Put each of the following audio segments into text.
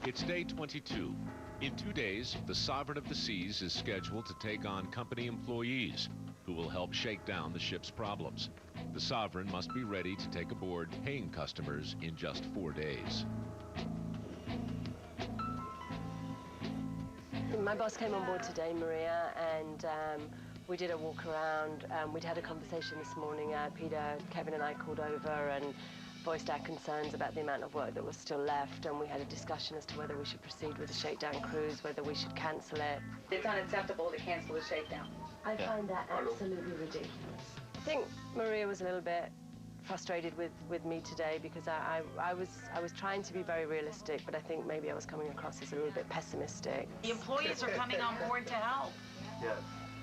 It's day 22. In 2 days, the Sovereign of the Seas is scheduled to take on company employees who will help shake down the ship's problems. The Sovereign must be ready to take aboard paying customers in just 4 days. My boss came on board today, Maria, and we did a walk around. We'd had a conversation this morning. Peter, Kevin and I called over and voiced our concerns about the amount of work that was still left, and we had a discussion as to whether we should proceed with the shakedown cruise, whether we should cancel it. It's unacceptable to cancel the shakedown. I find that absolutely ridiculous. I think Maria was a little bit frustrated with me today because I was trying to be very realistic, but I think maybe I was coming across as a little bit pessimistic. The employees are coming on board to help. Yeah.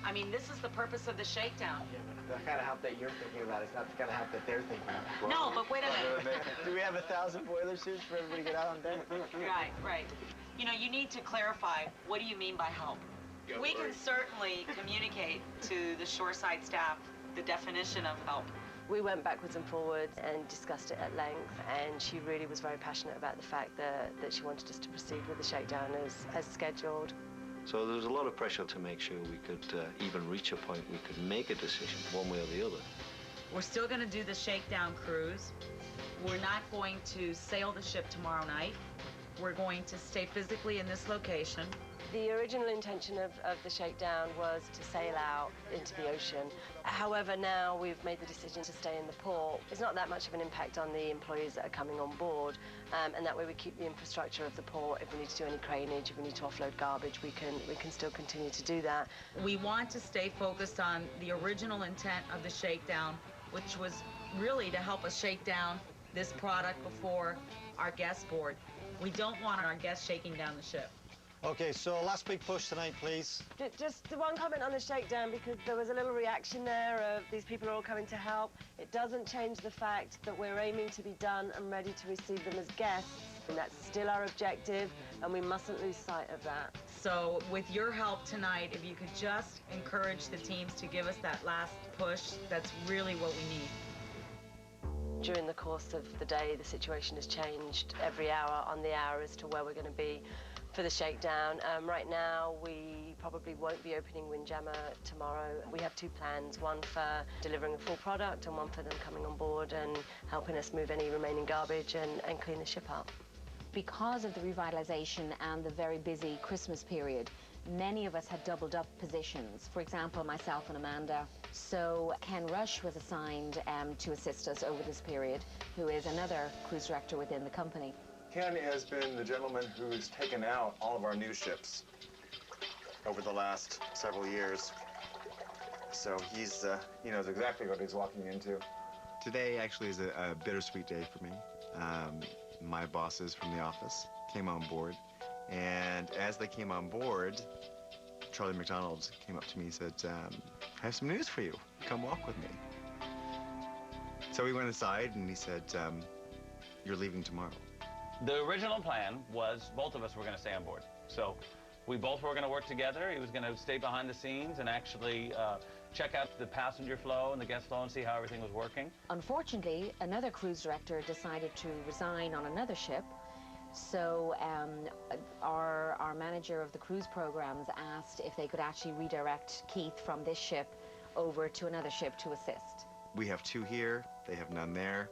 I mean, this is the purpose of the shakedown. Yeah, but the kind of help that you're thinking about is not the kind of help that they're thinking about. No, but wait a minute. Do we have 1,000 boiler suits for everybody to get out on deck? Right. You know, you need to clarify, what do you mean by help? We can certainly communicate to the shoreside staff the definition of help. We went backwards and forwards and discussed it at length, and she really was very passionate about the fact that she wanted us to proceed with the shakedown as scheduled. So there was a lot of pressure to make sure we could even reach a point we could make a decision one way or the other. We're still going to do the shakedown cruise. We're not going to sail the ship tomorrow night. We're going to stay physically in this location. The original intention of the shakedown was to sail out into the ocean. However, now we've made the decision to stay in the port. It's not that much of an impact on the employees that are coming on board, and that way we keep the infrastructure of the port. If we need to do any craneage, if we need to offload garbage, we can still continue to do that. We want to stay focused on the original intent of the shakedown, which was really to help us shake down this product before our guests board. We don't want our guests shaking down the ship. Okay, so last big push tonight, please. Just the one comment on the shakedown, because there was a little reaction there of these people are all coming to help. It doesn't change the fact that we're aiming to be done and ready to receive them as guests, and that's still our objective, and we mustn't lose sight of that. So with your help tonight, if you could just encourage the teams to give us that last push, that's really what we need. During the course of the day, the situation has changed every hour on the hour as to where we're going to be for the shakedown. Right now, we probably won't be opening Windjammer tomorrow. We have 2 plans, one for delivering a full product and one for them coming on board and helping us move any remaining garbage and clean the ship up. Because of the revitalization and the very busy Christmas period, many of us had doubled up positions. For example, myself and Amanda. So Ken Rush was assigned to assist us over this period, who is another cruise director within the company. Ken has been the gentleman who's taken out all of our new ships over the last several years. So he knows exactly what he's walking into. Today actually is a bittersweet day for me. My bosses from the office came on board, and as they came on board, Charlie McDonald came up to me and said, I have some news for you. Come walk with me. So we went inside, and he said, you're leaving tomorrow. The original plan was both of us were going to stay on board. So we both were going to work together. He was going to stay behind the scenes and actually check out the passenger flow and the guest flow and see how everything was working. Unfortunately, another cruise director decided to resign on another ship. So our manager of the cruise programs asked if they could actually redirect Keith from this ship over to another ship to assist. We have 2 here. They have none there.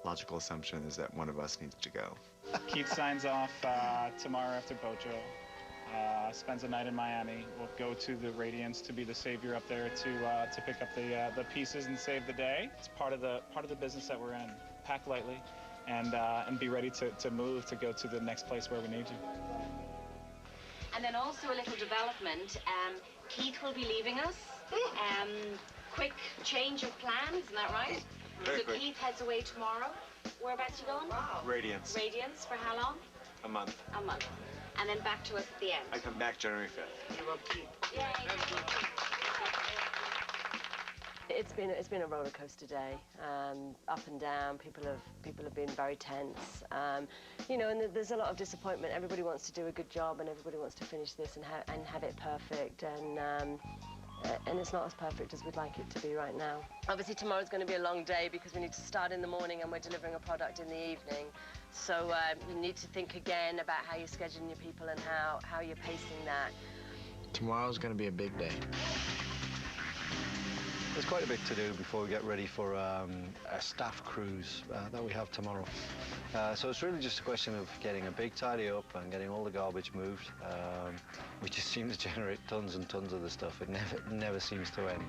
Logical assumption is that one of us needs to go. Keith signs off tomorrow after Bojo. Spends a night in Miami. We'll go to the Radiance to be the savior up there to pick up the pieces and save the day. It's part of the business that we're in. Pack lightly, and be ready to move to go to the next place where we need to. And then also a little development. Keith will be leaving us. Quick change of plans, isn't that right? Very so quick. Keith heads away tomorrow. Whereabouts you going? Wow. Radiance. Radiance, for how long? A month. A month. And then back to us at the end. I come back January 5th. You love Keith. Yay. It's been a roller coaster day, up and down. People have been very tense, you know, and there's a lot of disappointment. Everybody wants to do a good job, and everybody wants to finish this and have it perfect, and it's not as perfect as we'd like it to be right now. Obviously, tomorrow's going to be a long day because we need to start in the morning and we're delivering a product in the evening. So you need to think again about how you're scheduling your people and how you're pacing that. Tomorrow's going to be a big day. There's quite a bit to do before we get ready for a staff cruise that we have tomorrow. So it's really just a question of getting a big tidy up and getting all the garbage moved. We just seem to generate tons and tons of the stuff. It never seems to end.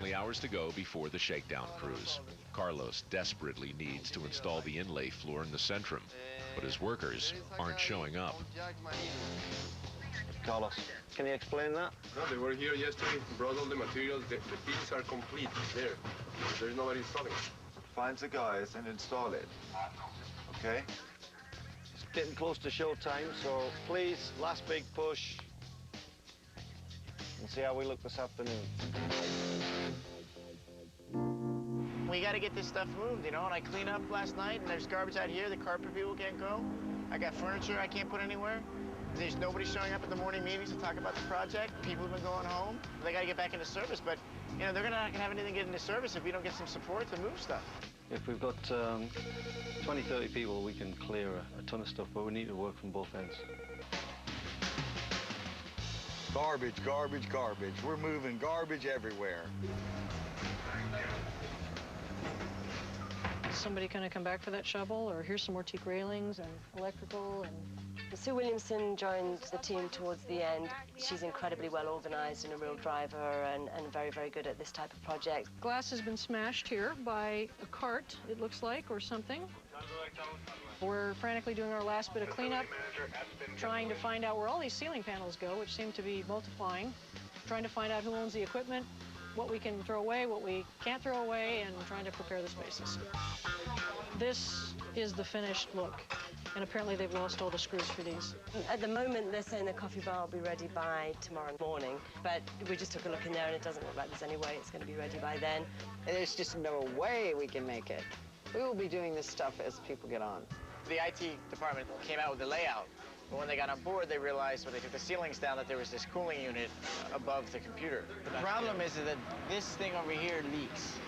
Only hours to go before the shakedown cruise. Carlos desperately needs to install the inlay floor in the centrum, but his workers aren't showing up. Carlos, can you explain that? No, they were here yesterday, brought all the materials. The pieces are complete there. There's nobody installing it. Find the guys and install it. Okay? It's getting close to show time, so please, last big push. And see how we look this afternoon. We got to get this stuff moved, you know, and I cleaned up last night, and there's garbage out here. The carpet people can't go. I got furniture I can't put anywhere. There's nobody showing up at the morning meetings to talk about the project. People have been going home. They got to get back into service, but, you know, they're not going to have anything get into service if we don't get some support to move stuff. If we've got 20, 30 people, we can clear a ton of stuff, but we need to work from both ends. Garbage, garbage, garbage. We're moving garbage everywhere. Is somebody going to come back for that shovel? Or here's some more teak railings and electrical and... Sue Williamson joined the team towards the end. She's incredibly well organized and a real driver and very, very good at this type of project. Glass has been smashed here by a cart, it looks like, or something. We're frantically doing our last bit of cleanup, trying to find out where all these ceiling panels go, which seem to be multiplying, trying to find out who owns the equipment, what we can throw away, what we can't throw away, and trying to prepare the spaces. This is the finished look, and apparently they've lost all the screws for these. At the moment, they're saying the coffee bar will be ready by tomorrow morning, but we just took a look in there, and it doesn't look like there's any way it's going to be ready by then. There's just no way we can make it. We will be doing this stuff as people get on. The IT department came out with the layout, but when they got on board, they realized when they took the ceilings down that there was this cooling unit above the computer. The problem is that this thing over here leaks,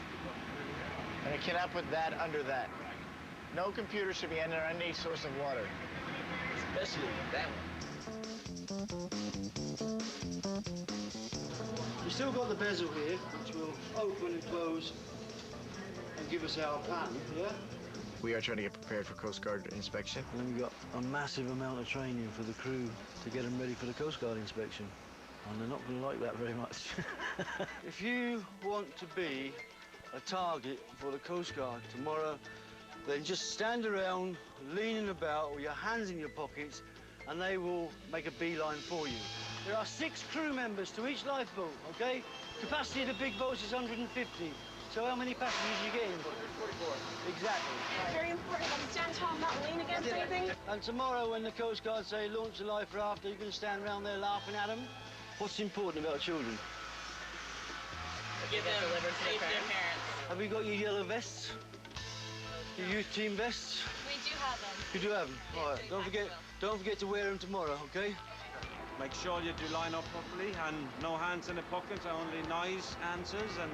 and it cannot put that under that. No computer should be under any source of water, especially that one. We've still got the bezel here, which will open and close and give us our pan, yeah? We are trying to get prepared for Coast Guard inspection. And then we've got a massive amount of training for the crew to get them ready for the Coast Guard inspection. And they're not going to like that very much. If you want to be a target for the Coast Guard tomorrow, then just stand around, leaning about with your hands in your pockets, and they will make a beeline for you. There are 6 crew members to each lifeboat, okay? Capacity of the big boats is 150. So how many passengers are you getting? 44. Exactly. Very important to stand tall, not lean against anything. And tomorrow when the Coast Guard say launch a life raft, you're going to stand around there laughing at them. What's important about children? Give them safe to their parents. Have you got your yellow vests? Your youth team vests? We do have them. You do have them? Yeah, All right. Don't forget to wear them tomorrow, okay? Make sure you do line up properly and no hands in the pockets, only nice answers and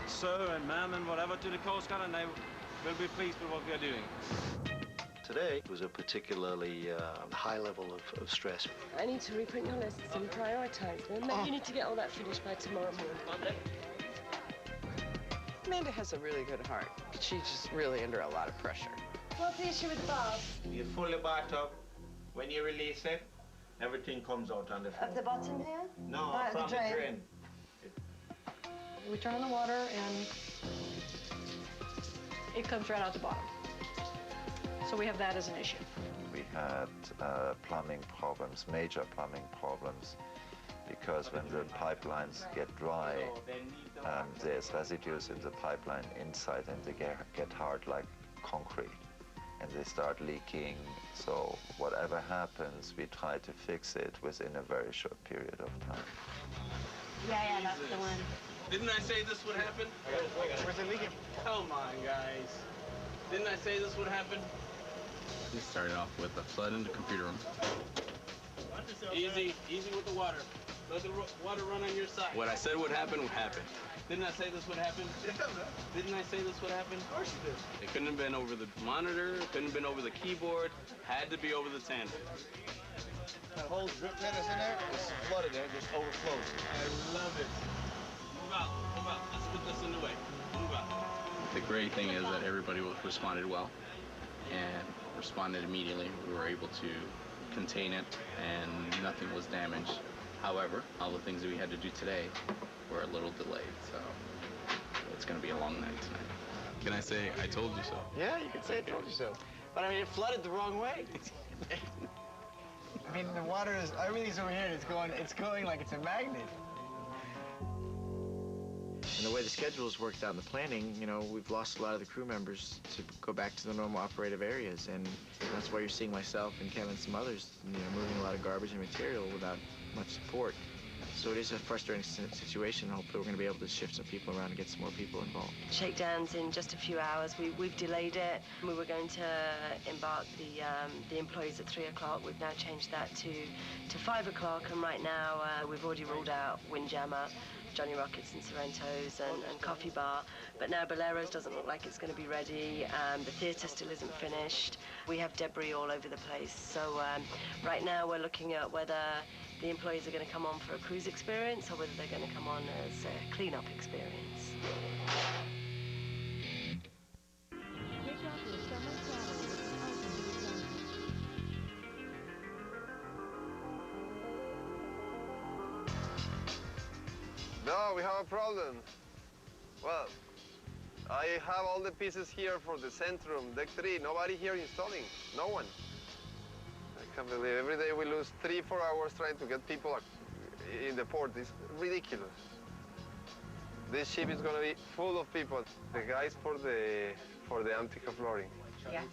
sir and ma'am and whatever to the Coast Guard, and they will be pleased with what we are doing. Today was a particularly high level of stress. I need to reprint your lists and prioritise them. Maybe you need to get all that finished by tomorrow morning. Amanda has a really good heart, but she's just really under a lot of pressure. What's the issue with the valve? You pull the bar up. When you release it, everything comes out on the floor. At the bottom here? No, from the drain. We turn on the water and it comes right out the bottom. So we have that as an issue. We had plumbing problems, major plumbing problems, because when the pipelines get dry, there's residues in the pipeline inside and they get hard like concrete and they start leaking. So whatever happens, we try to fix it within a very short period of time. Yeah, that's the one. Didn't I say this would happen? Where's it leaking? Come on, guys. Didn't I say this would happen? We started off with a flood in the computer room. Easy with the water. Let the water run on your side. What I said would happen would happen. Didn't I say this would happen? Yeah, man. Didn't I say this would happen? Of course you did. It couldn't have been over the monitor. It couldn't have been over the keyboard. Had to be over the tandem. That whole drip tennis in there is flooded there, just overflows. I love it. Move out, move out. Let's put this in the way. Move out. The great thing is that everybody responded well and responded immediately. We were able to contain it and nothing was damaged. However, all the things that we had to do today were a little delayed, so it's going to be a long night tonight. Can I say, I told you so? Yeah, you can say I told you so. But I mean, it flooded the wrong way. I mean, the water is, everything's over here, and it's going like it's a magnet. And the way the schedule's worked out in the planning, you know, we've lost a lot of the crew members to go back to the normal operative areas, and that's why you're seeing myself and Kevin and some others, you know, moving a lot of garbage and material without much support. So it is a frustrating situation. Hopefully we're going to be able to shift some people around and get some more people involved. Shakedown's in just a few hours. We've delayed it. We were going to embark the employees at 3 o'clock. We've now changed that to 5 o'clock, and right now we've already ruled out Windjammer, Johnny Rockets and Sorrento's and Coffee Bar. But now Bolero's doesn't look like it's going to be ready. The theatre still isn't finished. We have debris all over the place. So right now we're looking at whether the employees are going to come on for a cruise experience or whether they're going to come on as a clean-up experience. No, we have a problem. Well, I have all the pieces here for the Centrum, Deck 3. Nobody here installing. No one. I can't believe every day we lose 3-4 hours trying to get people in the port. It's ridiculous. This ship is going to be full of people. The guys for the Antica flooring. Yeah.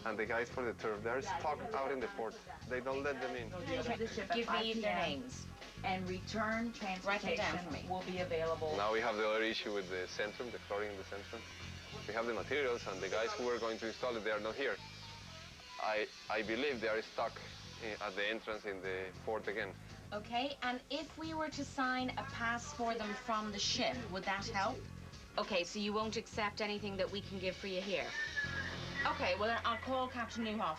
And the guys for the turf. They're stuck out in the port. They don't let them in. Give me their names. And return transportation will be available. Now we have the other issue with the Centrum, the flooring in the Centrum. We have the materials, and the guys who are going to install it, they are not here. I believe they are stuck at the entrance in the port again. Okay, and if we were to sign a pass for them from the ship, would that help? Okay, so you won't accept anything that we can give for you here? Okay, well then I'll call Captain Newhoff.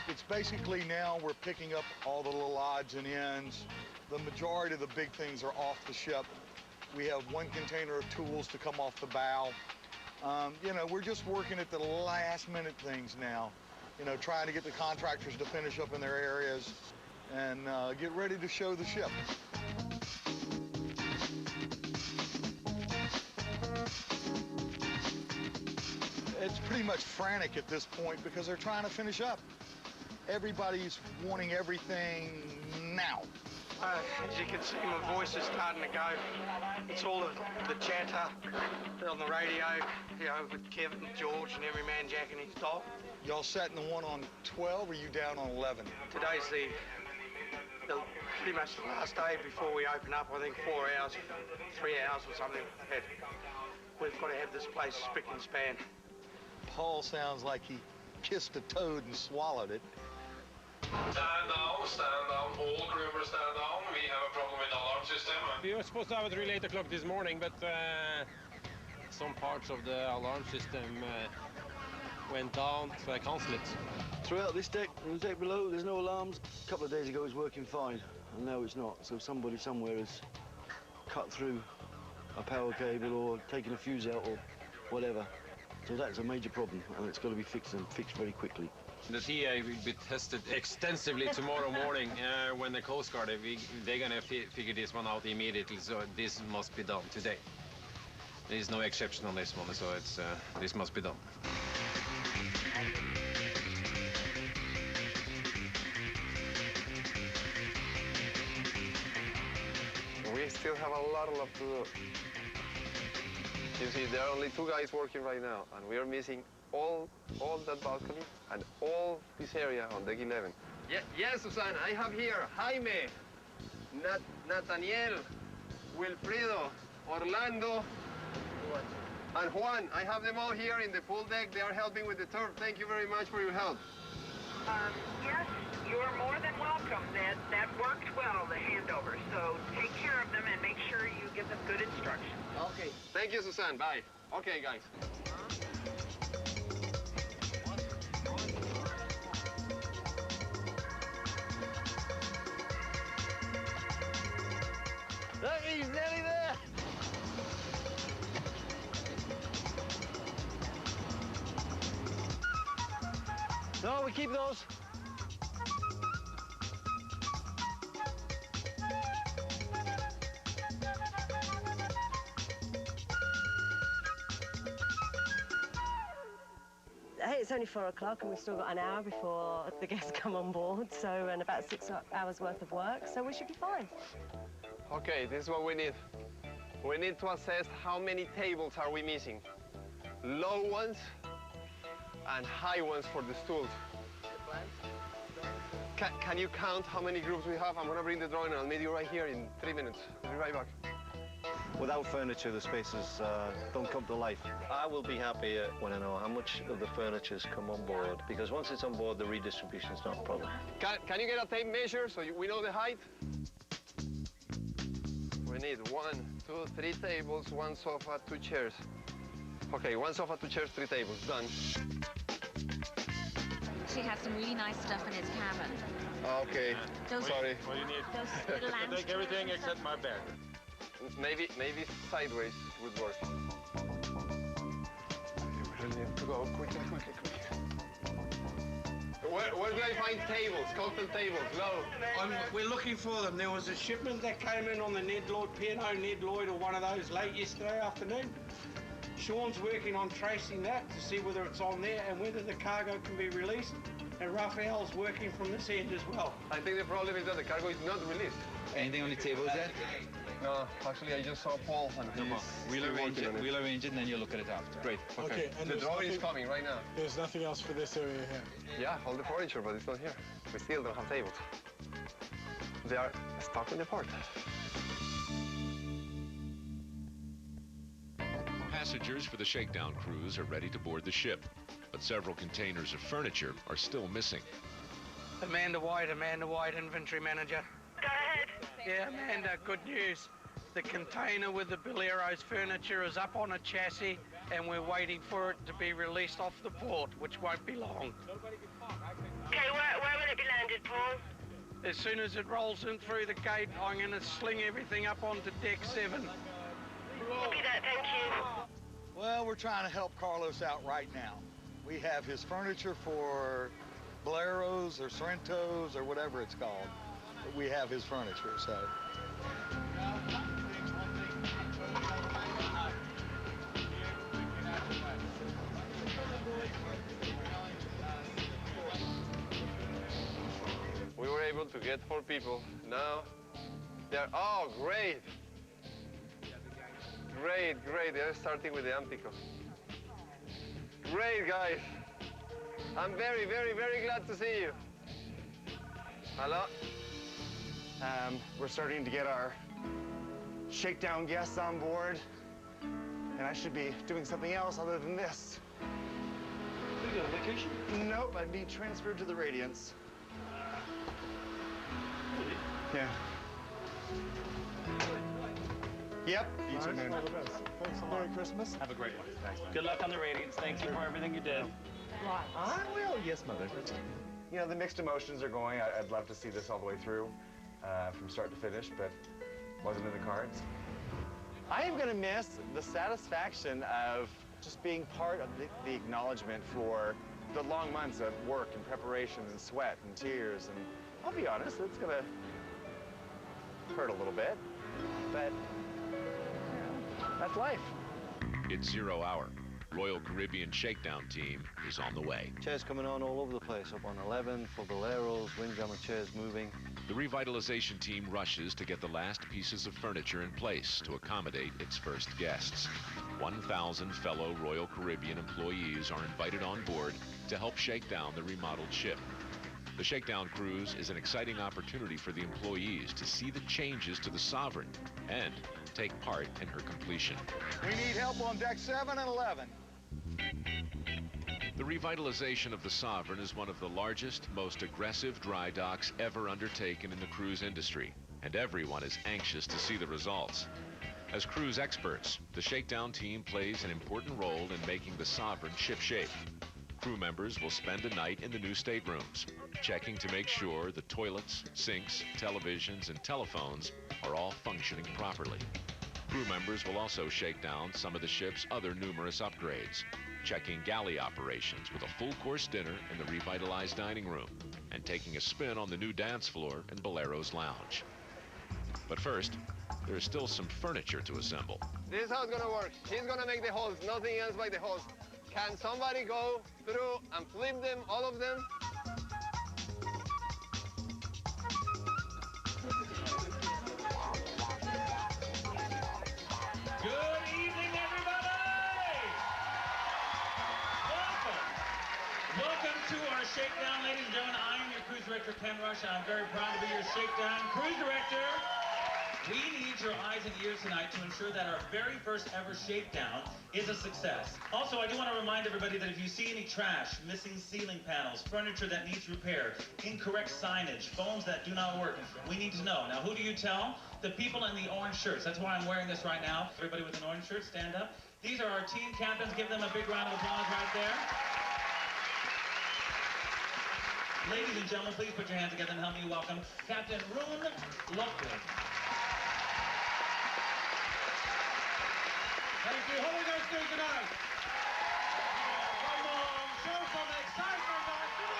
It's basically now we're picking up all the little odds and ends. The majority of the big things are off the ship. We have one container of tools to come off the bow. You know, we're just working at the last minute things now. You know, trying to get the contractors to finish up in their areas and get ready to show the ship. It's pretty much frantic at this point because they're trying to finish up. Everybody's wanting everything now. As you can see, my voice is starting to go. It's all the chatter on the radio, you know, with Kevin, George, and every man Jack and his dog. Y'all sat in the one on 12, or you down on 11? Today's pretty much the last day before we open up. I think 4 hours, 3 hours or something. We've got to have this place spick and span. Paul sounds like he kissed a toad and swallowed it. Stand down, all crew members stand down. We have a problem with the alarm system. We were supposed to have it relay at 8 o'clock this morning, but some parts of the alarm system went down, so I canceled it. Throughout this deck and the deck below, there's no alarms. A couple of days ago it was working fine, and now it's not. So somebody somewhere has cut through a power cable or taken a fuse out or whatever. So that's a major problem, and it's got to be fixed and fixed very quickly. The TA will be tested extensively tomorrow morning when the Coast Guard, they're going to figure this one out immediately, so this must be done today. There is no exception on this one, so it's this must be done. We still have a lot of love to do. You see, there are only 2 guys working right now, and we are missing all that balcony and all this area on deck 11. Yes, Susan, I have here Jaime, Nathaniel, Wilfredo, Orlando, and Juan. I have them all here in the pool deck. They are helping with the turf. Thank you very much for your help. Yes, you're more than welcome. That worked well. The Thank you, Suzanne. Bye. Okay, guys. Look, he's nearly there. No, we keep those. Hey, it's only 4 o'clock and we've still got an hour before the guests come on board, so, and about 6 hours worth of work, so we should be fine. Okay, this is what we need. We need to assess how many tables are we missing. Low ones and high ones for the stools. Can you count how many groups we have? I'm gonna bring the drawing and I'll meet you right here in 3 minutes. I'll be right back. Without furniture, the spaces don't come to life. I will be happier when I know how much of the furniture's come on board, because once it's on board, the redistribution's not a problem. Can you get a tape measure so we know the height? We need 1, 2, 3 tables, 1 sofa, 2 chairs. Okay, 1 sofa, 2 chairs, 3 tables, done. She has some really nice stuff in his cabin. Okay, sorry. What do you need? Those little lamp Take everything except my bed. Maybe sideways would work. We really need to go quickly. Where do I find tables, cocktail tables, low? We're looking for them. There was a shipment that came in on the Ned Lloyd, P&O Ned Lloyd, or one of those late yesterday afternoon. Sean's working on tracing that to see whether it's on there and whether the cargo can be released. And Raphael's working from this end as well. I think the problem is that the cargo is not released. Anything on the table yet? No, actually I just saw Paul and We'll arrange it and then you'll look at it after. Great. Okay. and The there's drawing is nothing- coming right now. There's nothing else for this area here. Yeah, all the furniture, but it's not here. We still don't have tables. They are stuck in the port. Passengers for the shakedown cruise are ready to board the ship, but several containers of furniture are still missing. Amanda White, inventory manager. Go ahead. Yeah, Amanda, good news. The container with the Bolero's furniture is up on a chassis and we're waiting for it to be released off the port, which won't be long. Okay, where will it be landed, Paul? As soon as it rolls in through the gate, I'm going to sling everything up onto deck 7. Copy that, thank you. Well, we're trying to help Carlos out right now. We have his furniture for Boleros or Sorrentos or whatever it's called. But we have his furniture, so. We were able to get 4 people. Now they're, oh, great. Great, they're starting with the Ampico. Great, guys. I'm very glad to see you. Hello? We're starting to get our shakedown guests on board, and I should be doing something else other than this. You got a vacation? Nope, I'd be transferred to the Radiance. Yeah. Yep. You too, man. Thanks a lot. Merry Christmas. Have a great one. Thanks, man. Good luck on the Radiance. Thank you for everything you did. I will, yes, Mother. You know, the mixed emotions are going. I'd love to see this all the way through, from start to finish, but wasn't in the cards. I am going to miss the satisfaction of just being part of the acknowledgement for the long months of work and preparation and sweat and tears. And I'll be honest, it's going to hurt a little bit, but that's life. It's 0 hour. Royal Caribbean Shakedown team is on the way. Chairs coming on all over the place, up on 11, for Boleros, Windjammer chairs moving. The revitalization team rushes to get the last pieces of furniture in place to accommodate its first guests. 1,000 fellow Royal Caribbean employees are invited on board to help shake down the remodeled ship. The Shakedown cruise is an exciting opportunity for the employees to see the changes to the Sovereign and take part in her completion. We need help on deck 7 and 11. The revitalization of the Sovereign is one of the largest, most aggressive dry docks ever undertaken in the cruise industry, and everyone is anxious to see the results. As cruise experts, the shakedown team plays an important role in making the Sovereign shipshape. Crew members will spend a night in the new staterooms, checking to make sure the toilets, sinks, televisions, and telephones are all functioning properly. Crew members will also shake down some of the ship's other numerous upgrades, checking galley operations with a full-course dinner in the revitalized dining room, and taking a spin on the new dance floor in Bolero's lounge. But first, there is still some furniture to assemble. This is how it's gonna work. He's gonna make the holes, nothing else but the holes. Can somebody go through and flip them, all of them? Good evening, everybody! Welcome to our shakedown, ladies and gentlemen. I am your cruise director, Ken Rush. I'm very proud to be your shakedown cruise director. We need your eyes and ears tonight to ensure that our very first ever shakedown is a success. Also, I do want to remind everybody that if you see any trash, missing ceiling panels, furniture that needs repair, incorrect signage, phones that do not work, we need to know. Now, who do you tell? The people in the orange shirts. That's why I'm wearing this right now. Everybody with an orange shirt, stand up. These are our team captains. Give them a big round of applause right there. Ladies and gentlemen, please put your hands together and help me welcome Captain Rune Lockwood. Thank you. How are we going to do tonight? Come on, show some excitement, guys. Come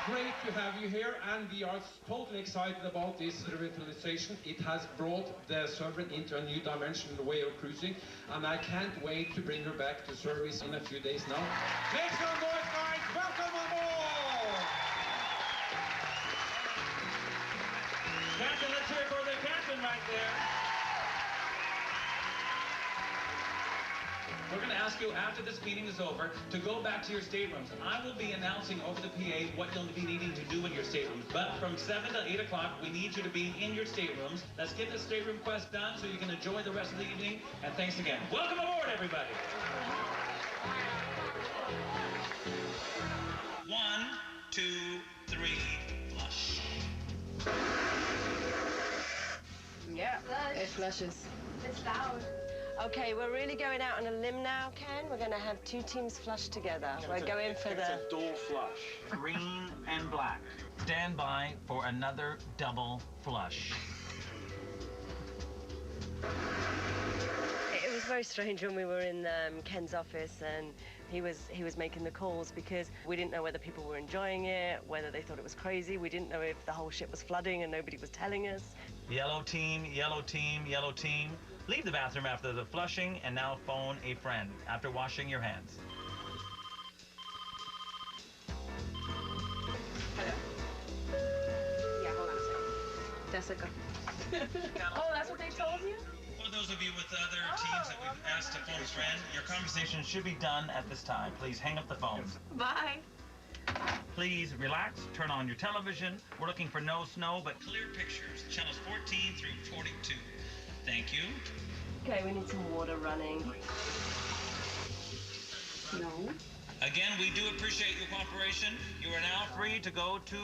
on. Great to have you here, and we are totally excited about this revitalization. It has brought the Sovereign into a new dimension, the way of cruising, and I can't wait to bring her back to service in a few days now. Make some noise, guys. Welcome on board. Captain, let's hear it for the captain right there. We're going to ask you, after this meeting is over, to go back to your staterooms. I will be announcing over the PA what you'll be needing to do in your staterooms. But from 7 to 8 o'clock, we need you to be in your staterooms. Let's get the stateroom quest done so you can enjoy the rest of the evening. And thanks again. Welcome aboard, everybody. 1, 2, 3, flush. Yeah, it flushes. It's loud. Okay, we're really going out on a limb now, Ken. We're going to have two teams flush together. We're going for the... It's a dual flush. Green and black. Stand by for another double flush. It was very strange when we were in Ken's office and he was making the calls because we didn't know whether people were enjoying it, whether they thought it was crazy. We didn't know if the whole ship was flooding and nobody was telling us. Yellow team, yellow team, yellow team. Leave the bathroom after the flushing and now phone a friend after washing your hands. Hello? Yeah, hold on a second. Jessica. Oh, that's what they told you? For those of you with other teams that we've asked to phone a friend, your conversation should be done at this time. Please hang up the phones. Bye. Please relax, turn on your television. We're looking for no snow, but clear pictures. Channels 14 through 42. Thank you. Okay, we need some water running. No. Again, we do appreciate your cooperation. You are now free to go to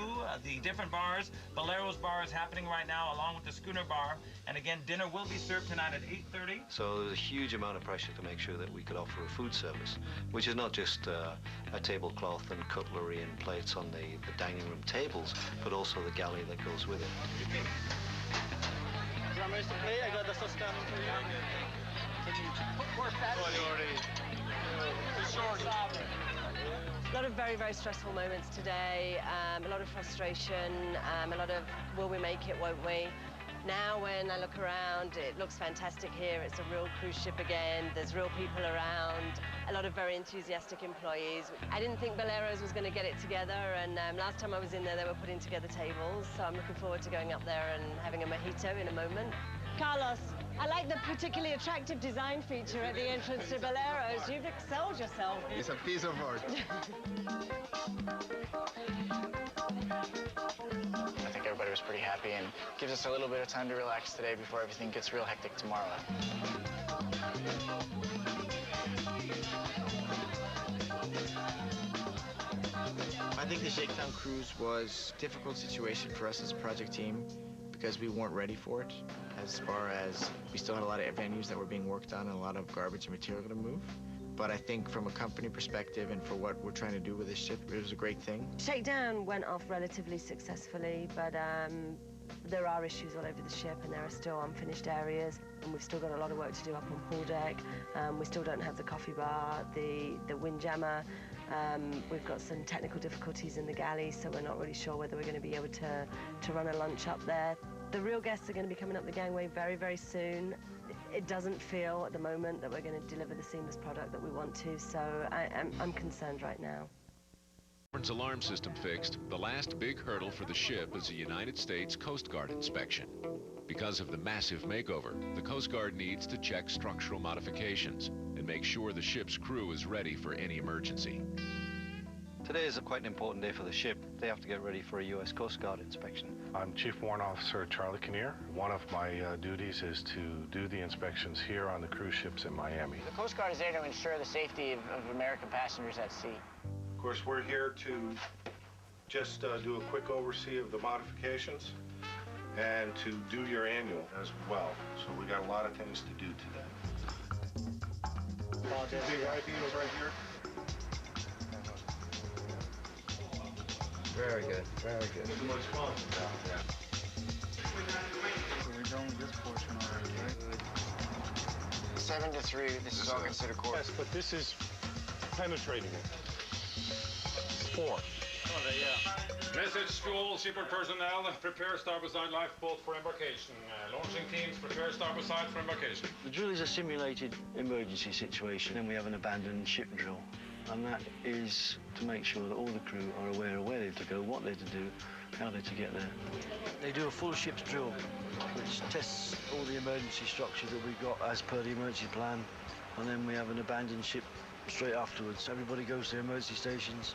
the different bars. Bolero's bar is happening right now, along with the Schooner bar. And again, dinner will be served tonight at 8:30. So there's a huge amount of pressure to make sure that we could offer a food service, which is not just a tablecloth and cutlery and plates on the dining room tables, but also the galley that goes with it. I got the system. A lot of very, very stressful moments today, a lot of frustration, a lot of will we make it, won't we? Now when I look around, it looks fantastic here. It's a real cruise ship again. There's real people around, a lot of very enthusiastic employees. I didn't think Bolero's was going to get it together, and last time I was in there, they were putting together tables, so I'm looking forward to going up there and having a mojito in a moment. Carlos, I like the particularly attractive design feature at the entrance to Bolero's. You've excelled yourself. It's a piece of art. I think everybody was pretty happy and gives us a little bit of time to relax today before everything gets real hectic tomorrow. I think the Shakedown cruise was a difficult situation for us as a project team because we weren't ready for it, as far as we still had a lot of venues that were being worked on and a lot of garbage and material to move. But I think from a company perspective and for what we're trying to do with this ship, it was a great thing. Shakedown went off relatively successfully, but there are issues all over the ship and there are still unfinished areas, and we've still got a lot of work to do up on pool deck. We still don't have the coffee bar, the windjammer. We've got some technical difficulties in the galley, so we're not really sure whether we're going to be able to run a lunch up there. The real guests are going to be coming up the gangway very, very soon. It doesn't feel at the moment that we're going to deliver the seamless product that we want to, so I'm concerned right now. Alarm system fixed, the last big hurdle for the ship is a United States Coast Guard inspection. Because of the massive makeover, the Coast Guard needs to check structural modifications and make sure the ship's crew is ready for any emergency. Today is quite an important day for the ship. They have to get ready for a U.S. Coast Guard inspection. I'm Chief Warrant Officer Charlie Kinnear. One of my duties is to do the inspections here on the cruise ships in Miami. The Coast Guard is there to ensure the safety of American passengers at sea. Of course, we're here to just do a quick oversee of the modifications and to do your annual as well. So we got a lot of things to do today. The ideals right here. Very good, very good. Too much fun. Yeah. So we're done with this portion already, right? 7 to 3, this is all considered core. Yes, but this is penetrating it. 4. Message to all shipboard personnel, prepare starboard side lifeboat for embarkation. Launching teams, prepare starboard side for embarkation. The drill is a simulated emergency situation, and we have an abandoned ship drill. And that is to make sure that all the crew are aware of where they're to go, what they're to do, how they're to get there. They do a full ship's drill, which tests all the emergency structure that we've got as per the emergency plan. And then we have an abandoned ship straight afterwards. Everybody goes to their emergency stations.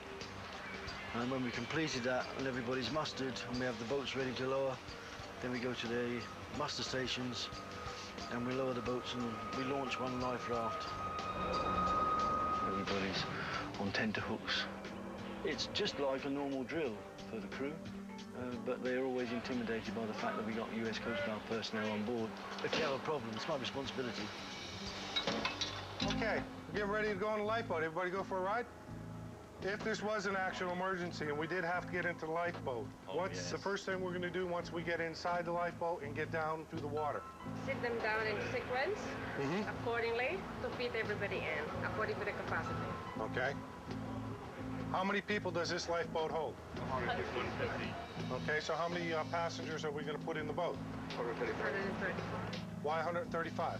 And when we completed that and everybody's mustered and we have the boats ready to lower, then we go to the muster stations and we lower the boats and we launch one life raft. Everybody's on tenterhooks. It's just like a normal drill for the crew, but they're always intimidated by the fact that we got US Coast Guard personnel on board. If you have a problem, it's my responsibility. Okay, get ready to go on the lifeboat. Everybody go for a ride? If this was an actual emergency and we did have to get into the lifeboat, what's the first thing we're going to do once we get inside the lifeboat and get down through the water? Sit them down in sequence accordingly to fit everybody in, according to the capacity. Okay. How many people does this lifeboat hold? 150. Okay, so how many passengers are we going to put in the boat? 135. Why 135?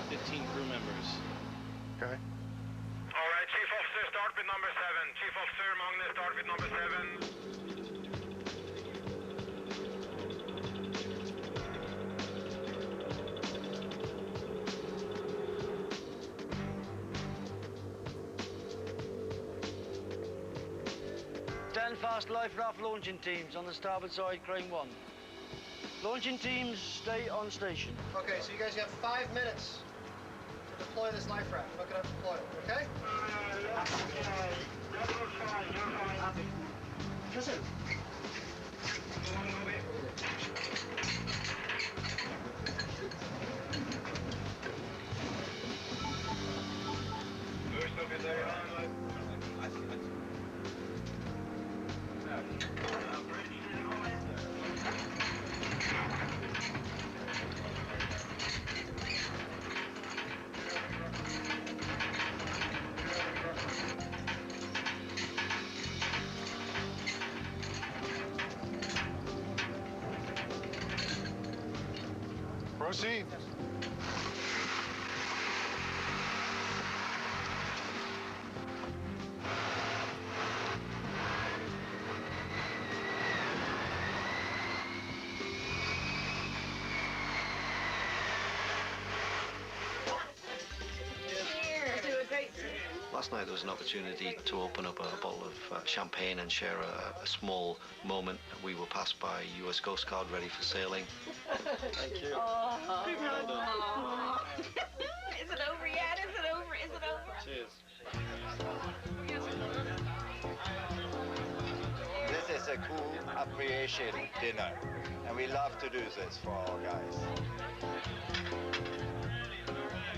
15 crew members. Okay. All right, Chief Officer, start with number 7. Chief Officer Magnus, start with number 7. Stand fast life raft launching teams on the starboard side, crane 1. Launching teams, stay on station. Okay, so you guys have 5 minutes to deploy this life raft. Look it up, deploy it, okay? Listen. Proceed. Last night there was an opportunity to open up a bottle of champagne and share a small moment. We were passed by US Coast Guard ready for sailing. Thank you. Oh. Is it over yet? Is it over? Is it over? Cheers. This is a crew appreciation dinner, and And we love to do this for our guys.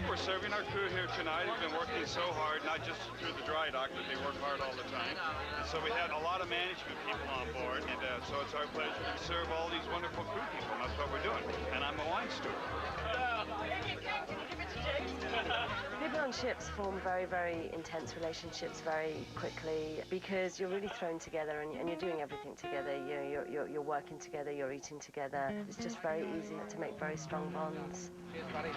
We're serving our crew here tonight. We've been working so hard, not just through the dry dock, but they work hard all the time. And so we had a lot of management people on board, and so it's our pleasure to serve all these wonderful crew people, and that's what we're doing. And I'm a wine steward. People on ships form very, very intense relationships very quickly because you're really thrown together and you're doing everything together. You know, you're working together, you're eating together. It's just very easy to make very strong bonds. Cheers, buddy.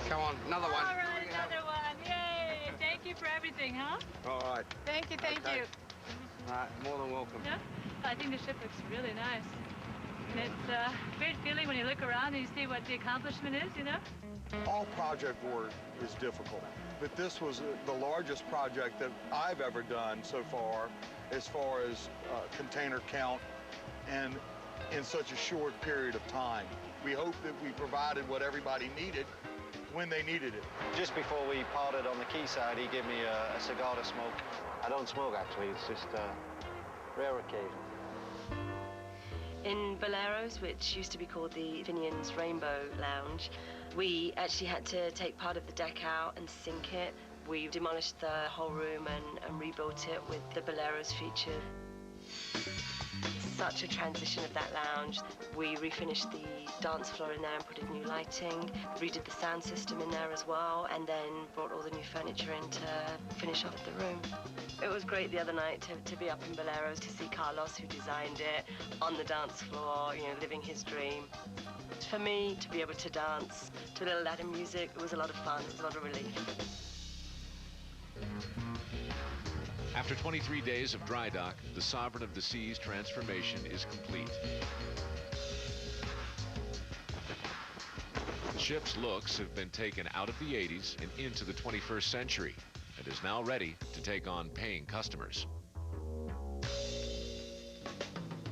Come on, another one. All right, another one. Yay! Thank you for everything, huh? All right. Thank you, thank you. All right, more than welcome. Yeah, I think the ship looks really nice. And it's a great feeling when you look around and you see what the accomplishment is, you know? All project work is difficult, but this was the largest project that I've ever done so far as container count and in such a short period of time. We hope that we provided what everybody needed when they needed it. Just before we parted on the quayside, he gave me a cigar to smoke. I don't smoke, actually. It's just a rare occasion. In Boleros, which used to be called the Finian's Rainbow Lounge, we actually had to take part of the deck out and sink it. We demolished the whole room and rebuilt it with the Boleros feature. Such a transition of that lounge. We refinished the dance floor in there and put in new lighting, redid the sound system in there as well, and then brought all the new furniture in to finish off the room. It was great the other night to be up in Boleros, to see Carlos, who designed it, on the dance floor, you know, living his dream. For me, to be able to dance to a little Latin music, it was a lot of fun, it was a lot of relief. After 23 days of dry dock, the Sovereign of the Seas transformation is complete. The ship's looks have been taken out of the 80s and into the 21st century and is now ready to take on paying customers.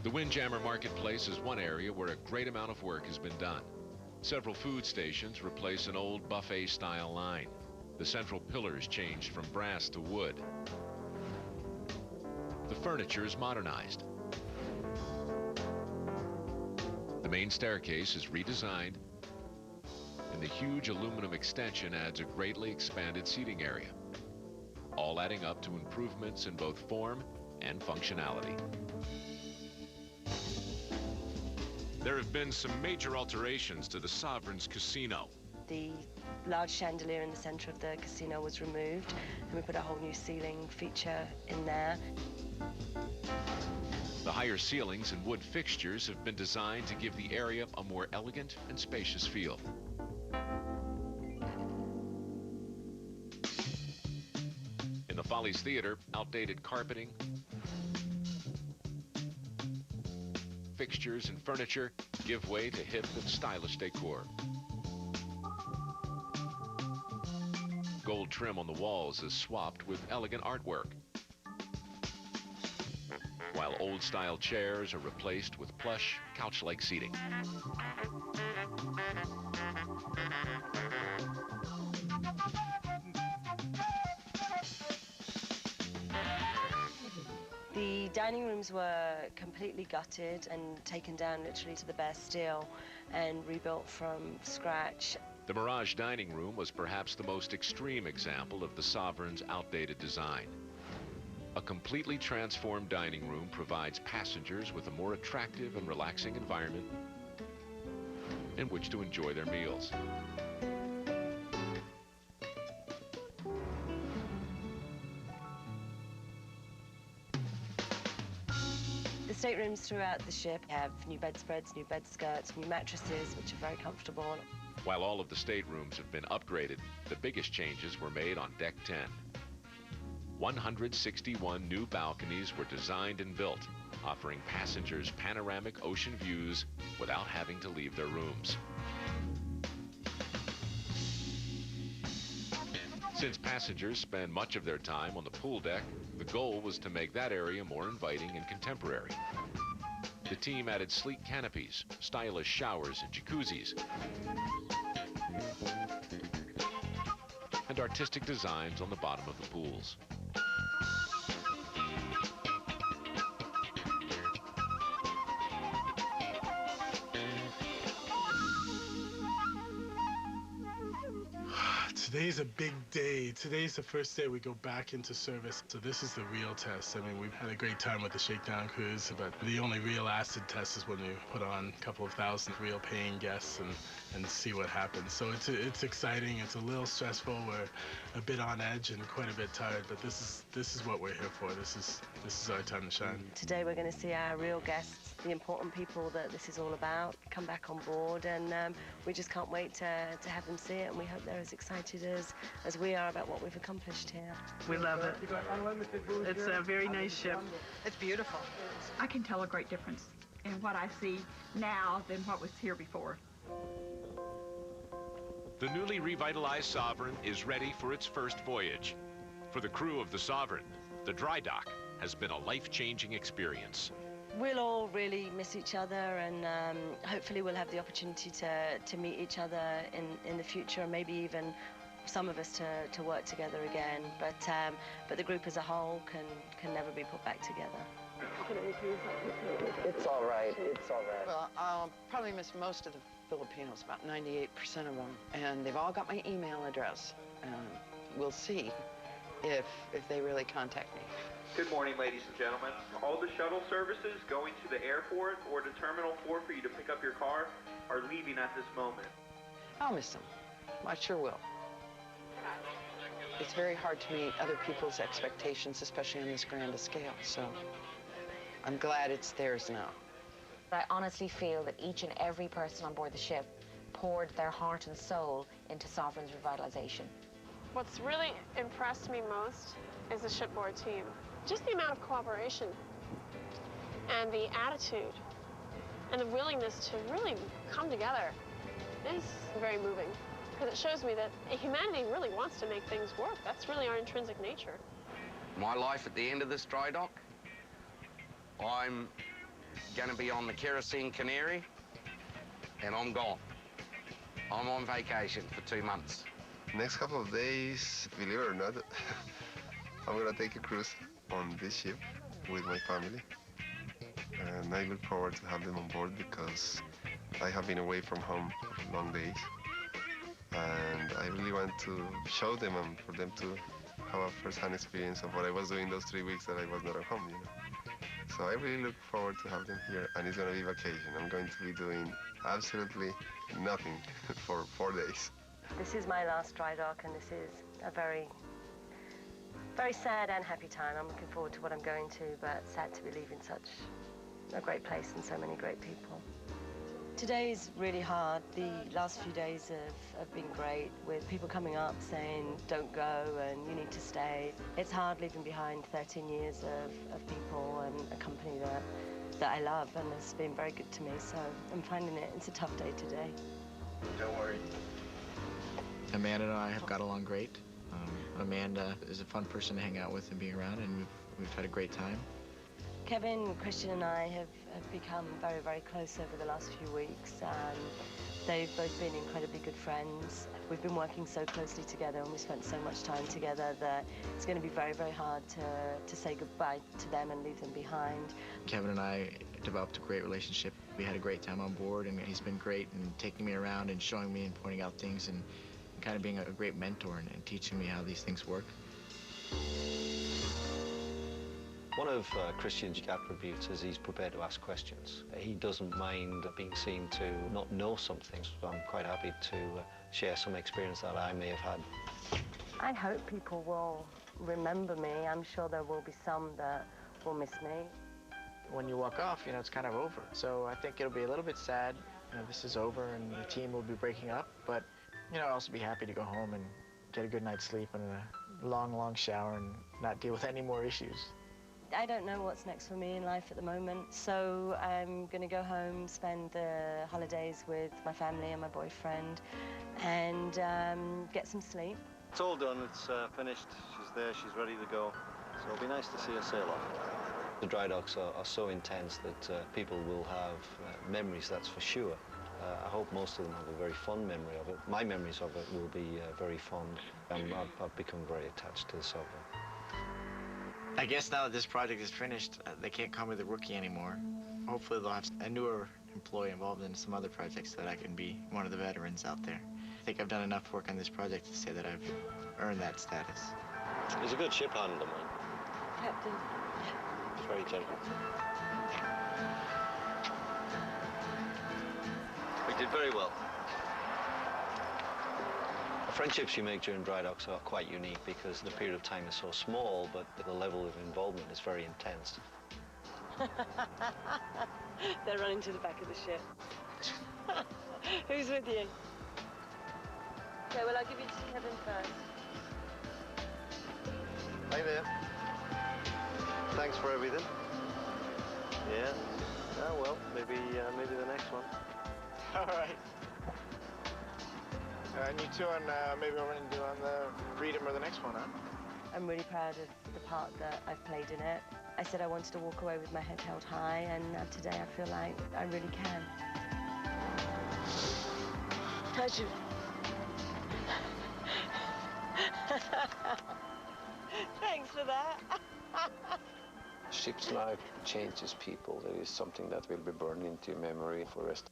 The Windjammer Marketplace is one area where a great amount of work has been done. Several food stations replace an old buffet-style line. The central pillars changed from brass to wood. The furniture is modernized. The main staircase is redesigned, and the huge aluminum extension adds a greatly expanded seating area, all adding up to improvements in both form and functionality. There have been some major alterations to the Sovereign's casino. The large chandelier in the center of the casino was removed, and we put a whole new ceiling feature in there. The higher ceilings and wood fixtures have been designed to give the area a more elegant and spacious feel. In the Follies Theater, outdated carpeting, fixtures and furniture give way to hip and stylish decor. Gold trim on the walls is swapped with elegant artwork, while old-style chairs are replaced with plush, couch-like seating. The dining rooms were completely gutted and taken down literally to the bare steel and rebuilt from scratch. The Mirage dining room was perhaps the most extreme example of the Sovereign's outdated design. A completely transformed dining room provides passengers with a more attractive and relaxing environment in which to enjoy their meals. The staterooms throughout the ship have new bedspreads, new bed skirts, new mattresses, which are very comfortable. While all of the staterooms have been upgraded, the biggest changes were made on Deck 10. 161 new balconies were designed and built, offering passengers panoramic ocean views without having to leave their rooms. Since passengers spend much of their time on the pool deck, the goal was to make that area more inviting and contemporary. The team added sleek canopies, stylish showers and jacuzzis, and artistic designs on the bottom of the pools. Today's a big day. Today's the first day we go back into service. So this is the real test. I mean, we've had a great time with the shakedown cruise, but the only real acid test is when we put on a couple of thousand real paying guests and see what happens. So it's exciting. It's a little stressful. We're a bit on edge and quite a bit tired, but this is what we're here for. This is our time to shine. Today we're going to see our real guests, the important people that this is all about, come back on board, and we just can't wait to have them see it, and we hope they're as excited as we are about what we've accomplished here. We love it. It's a very nice ship. It's beautiful. I can tell a great difference in what I see now than what was here before. The newly revitalized Sovereign is ready for its first voyage. For the crew of the Sovereign, the dry dock has been a life-changing experience. We'll all really miss each other, and hopefully we'll have the opportunity to meet each other in the future, and maybe even some of us to work together again. But the group as a whole can never be put back together. It's all right. It's all right. Well, I'll probably miss most of the Filipinos, about 98% of them, and they've all got my email address. We'll see if they really contact me. Good morning, ladies and gentlemen. All the shuttle services going to the airport or to Terminal 4 for you to pick up your car are leaving at this moment. I'll miss them. I sure will. It's very hard to meet other people's expectations, especially on this grand scale, so I'm glad it's theirs now. I honestly feel that each and every person on board the ship poured their heart and soul into Sovereign's revitalization. What's really impressed me most is the shipboard team. Just the amount of cooperation and the attitude and the willingness to really come together is very moving, because it shows me that humanity really wants to make things work. That's really our intrinsic nature. My life at the end of this dry dock, I'm gonna be on the Kerosene Canary, and I'm gone. I'm on vacation for 2 months. Next couple of days, believe it or not, I'm gonna take a cruise on this ship with my family, and I look forward to have them on board because I have been away from home for long days, and I really want to show them and for them to have a first-hand experience of what I was doing those 3 weeks that I was not at home, you know. So I really look forward to have them here, and it's gonna be vacation. I'm going to be doing absolutely nothing for 4 days. This is my last dry dock, and this is a very sad and happy time. I'm looking forward to what I'm going to, but sad to be leaving such a great place and so many great people. Today's really hard. The last few days have been great, with people coming up saying, don't go and you need to stay. It's hard leaving behind 13 years of people and a company that I love, and it's been very good to me, so I'm finding it's a tough day today. Don't worry. Amanda and I have got along great. Amanda is a fun person to hang out with and be around, and we've had a great time. Kevin, Christian, and I have become very, very close over the last few weeks. They've both been incredibly good friends. We've been working so closely together, and we spent so much time together that it's going to be very, very hard to say goodbye to them and leave them behind. Kevin and I developed a great relationship. We had a great time on board, and he's been great in taking me around and showing me and pointing out things and kind of being a great mentor and teaching me how these things work. One of Christian's attributes is he's prepared to ask questions. He doesn't mind being seen to not know something, so I'm quite happy to share some experience that I may have had. I hope people will remember me. I'm sure there will be some that will miss me. When you walk off, you know, it's kind of over. So I think it'll be a little bit sad. You know, this is over and the team will be breaking up, but you know, I'll also be happy to go home and get a good night's sleep and a long, long shower and not deal with any more issues. I don't know what's next for me in life at the moment, so I'm going to go home, spend the holidays with my family and my boyfriend, and get some sleep. It's all done, it's finished. She's there, she's ready to go. So it'll be nice to see her sail off. The dry docks are so intense that people will have memories, that's for sure. I hope most of them have a very fond memory of it. My memories of it will be very fond. I've become very attached to the Sovereign. I guess now that this project is finished, they can't call me the rookie anymore. Hopefully they'll have a newer employee involved in some other projects so that I can be one of the veterans out there. I think I've done enough work on this project to say that I've earned that status. He's a good ship handler, man. Captain. He's very gentle. We did very well. The friendships you make during dry docks are quite unique because the period of time is so small, but the level of involvement is very intense. They're running to the back of the ship. Who's with you? Okay, well, I'll give you to Kevin first. Hi there. Thanks for everything. Yeah. Oh, well, maybe the next one. All right. And you two on, maybe we'll run into on the Freedom or the next one, huh? I'm really proud of the part that I've played in it. I said I wanted to walk away with my head held high, and today I feel like I really can. Pleasure. Thanks for that. Ship's life changes people. It is something that will be burned into your memory for the rest.